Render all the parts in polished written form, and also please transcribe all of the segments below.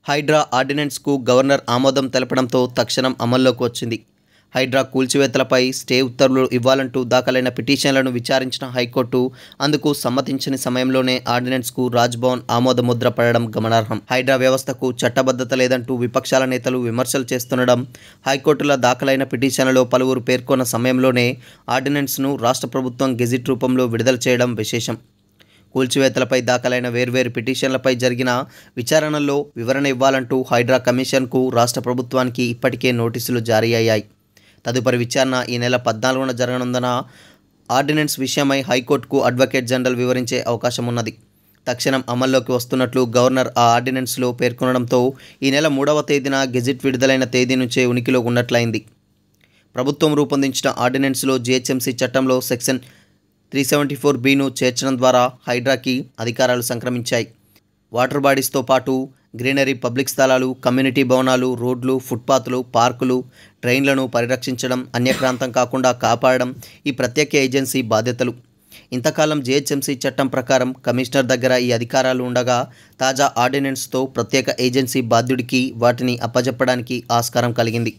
Hydraa ఆర్డినెన్స్కు governor ఆమోదం తెలపడంతో తక్షణం అమల్లోకి వచ్చింది. హైడ్రా కూల్చివేతలపై స్టే ఉత్తర్వులు ఇవ్వాలంటూ దాఖలైన పిటిషన్లను విచారించిన హైకోర్టు అందుకు సమ్మతించని సమయంలోనే ఆర్డినెన్స్కు రాజ్భవన్ ఆమోదముద్ర పడడం గమనార్హం. హైడ్రా వ్యవస్థకు చట్టబద్ధత లేదంటూ విపక్షాల నేతలు విమర్శలు చేస్తుండడం, హైకోర్టులో దాఖలైన పిటిషన్లలో పలువురు పేర్కొన్న సమయంలోనే ఆర్డినెన్స్ను రాష్ట్ర ప్రభుత్వం గెజిట్ రూపంలో విడుదల చేయడం విశేషం. కూల్చివేతలపై దాఖలైన వేర్వేరు పిటిషన్లపై జరిగిన విచారణల్లో వివరణ ఇవ్వాలంటూ హైడ్రా కమిషన్కు రాష్ట్ర ప్రభుత్వానికి ఇప్పటికే నోటీసులు జారీ అయ్యాయి. తదుపరి విచారణ ఈ నెల 14న జరగనుందన్న ఆర్డినెన్స్ విషయమై హైకోర్టుకు అడ్వకేట్ జనరల్ వివరించే అవకాశం ఉన్నది. తక్షణం అమల్లోకి వస్తున్నట్లు గవర్నర్ ఆ ఆర్డినెన్స్లో పేర్కొనడంతో ఈ నెల 3వ తేదీన గెజిట్ విడుదలైన తేదీ నుంచే ఉనికిలో ఉన్నట్లయింది. ప్రభుత్వం రూపొందించిన ఆర్డినెన్స్లో జీహెచ్ఎంసీ చట్టంలో సెక్షన్ 374(b)ను చేర్చడం ద్వారా హైడ్రాకి అధికారాలు సంక్రమించాయి. వాటర్ బాడీస్తో పాటు గ్రీనరీ, పబ్లిక్ స్థలాలు, కమ్యూనిటీ భవనాలు, రోడ్లు, ఫుట్పాత్లు, పార్కులు, ట్రైన్లను పరిరక్షించడం, అన్యక్రాంతం కాకుండా కాపాడడం ఈ ప్రత్యేక ఏజెన్సీ బాధ్యతలు. ఇంతకాలం జీహెచ్ఎంసీ చట్టం ప్రకారం కమిషనర్ దగ్గర ఈ అధికారాలు ఉండగా, తాజా ఆర్డినెన్స్తో ప్రత్యేక ఏజెన్సీ బాధ్యుడికి వాటిని అప్పజెప్పడానికి ఆస్కారం కలిగింది.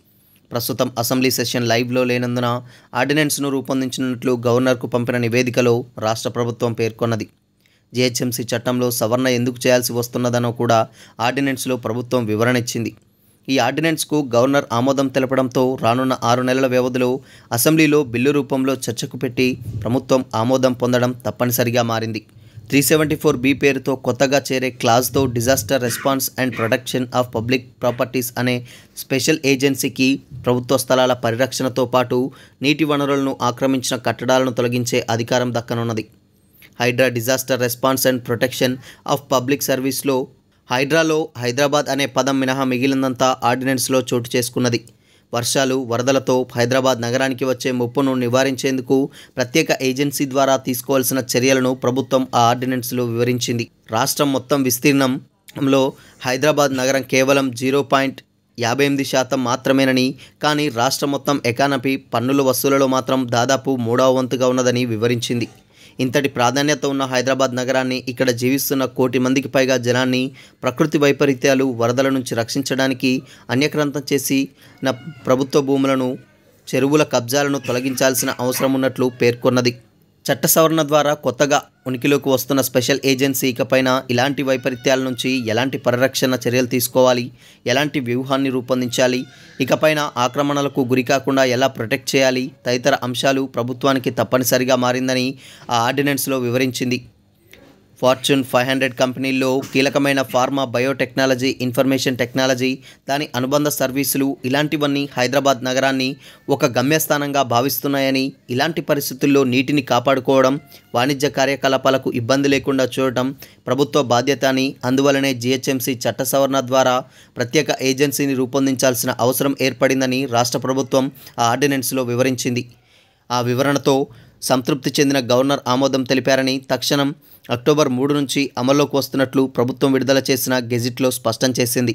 ప్రస్తుతం అసెంబ్లీ సెషన్ లైవ్లో లేనందున ఆర్డినెన్స్ను రూపొందించినట్లు గవర్నర్కు పంపిన నివేదికలో రాష్ట్ర ప్రభుత్వం పేర్కొన్నది. జీహెచ్ఎంసీ చట్టంలో సవరణ ఎందుకు చేయాల్సి వస్తున్నదనో కూడా ఆర్డినెన్స్లో ప్రభుత్వం వివరణ ఇచ్చింది. ఈ ఆర్డినెన్స్కు గవర్నర్ ఆమోదం తెలపడంతో రానున్న 6 నెలల వ్యవధిలో అసెంబ్లీలో బిల్లు రూపంలో చర్చకు పెట్టి ప్రభుత్వం ఆమోదం పొందడం తప్పనిసరిగా మారింది. 374(b) పేరుతో కొత్తగా చేరే క్లాజ్తో disaster response and protection of public properties అనే స్పెషల్ ఏజెన్సీకి ప్రభుత్వ స్థలాల పరిరక్షణతో పాటు నీటి వనరులను ఆక్రమించిన కట్టడాలను తొలగించే అధికారం దక్కనున్నది. HYDRAA disaster response and protection of public సర్వీస్లో హైడ్రాలో హైదరాబాద్ అనే పదం మినహా మిగిలినంతా ఆర్డినెన్స్లో చోటు చేసుకున్నది. వర్షాలు, వరదలతో హైదరాబాద్ నగరానికి వచ్చే ముప్పును నివారించేందుకు ప్రత్యేక ఏజెన్సీ ద్వారా తీసుకోవాల్సిన చర్యలను ప్రభుత్వం ఆ ఆర్డినెన్స్లో వివరించింది. రాష్ట్రం మొత్తం విస్తీర్ణంలో హైదరాబాద్ నగరం కేవలం 0.58% మాత్రమేనని, కానీ రాష్ట్ర మొత్తం ఎకానమీ పన్నుల వసూలులో మాత్రం దాదాపు 3వ వంతుగా ఉన్నదని వివరించింది. ఇంతటి ప్రాధాన్యత ఉన్న హైదరాబాద్ నగరాన్ని, ఇక్కడ జీవిస్తున్న 1 కోటి మందికి పైగా జనాన్ని ప్రకృతి వైపరీత్యాలు, వరదల నుంచి రక్షించడానికి అన్యక్రాంతం చేసిన ప్రభుత్వ భూములను, చెరువుల కబ్జాలను తొలగించాల్సిన అవసరం ఉన్నట్లు పేర్కొన్నది. చట్ట సవరణ ద్వారా కొత్తగా ఉనికిలోకి వస్తున్న స్పెషల్ ఏజెన్సీ ఇకపైన ఇలాంటి వైపరీత్యాల నుంచి ఎలాంటి పరిరక్షణ చర్యలు తీసుకోవాలి, ఎలాంటి వ్యూహాన్ని రూపొందించాలి, ఇకపైన ఆక్రమణలకు గురికాకుండా ఎలా ప్రొటెక్ట్ చేయాలి తదితర అంశాలు ప్రభుత్వానికి తప్పనిసరిగా మారిందని ఆ ఆర్డినెన్స్లో వివరించింది. ఫార్చ్యూన్ 500 కంపెనీల్లో కీలకమైన ఫార్మా, బయోటెక్నాలజీ, ఇన్ఫర్మేషన్ టెక్నాలజీ, దాని అనుబంధ సర్వీసులు ఇలాంటివన్నీ హైదరాబాద్ నగరాన్ని ఒక గమ్యస్థానంగా భావిస్తున్నాయని, ఇలాంటి పరిస్థితుల్లో నీటిని కాపాడుకోవడం, వాణిజ్య కార్యకలాపాలకు ఇబ్బంది లేకుండా చూడటం ప్రభుత్వ బాధ్యత అని, అందువలనే జీహెచ్ఎంసీ చట్ట సవరణ ద్వారా ప్రత్యేక ఏజెన్సీని రూపొందించాల్సిన అవసరం ఏర్పడిందని రాష్ట్ర ప్రభుత్వం ఆ ఆర్డినెన్స్లో వివరించింది. ఆ వివరణతో సంతృప్తి చెందిన గవర్నర్ ఆమోదం తెలిపారని, తక్షణం అక్టోబర్ 3 నుంచి అమల్లోకి వస్తున్నట్లు ప్రభుత్వం విడుదల చేసిన గెజిట్లో స్పష్టం చేసింది.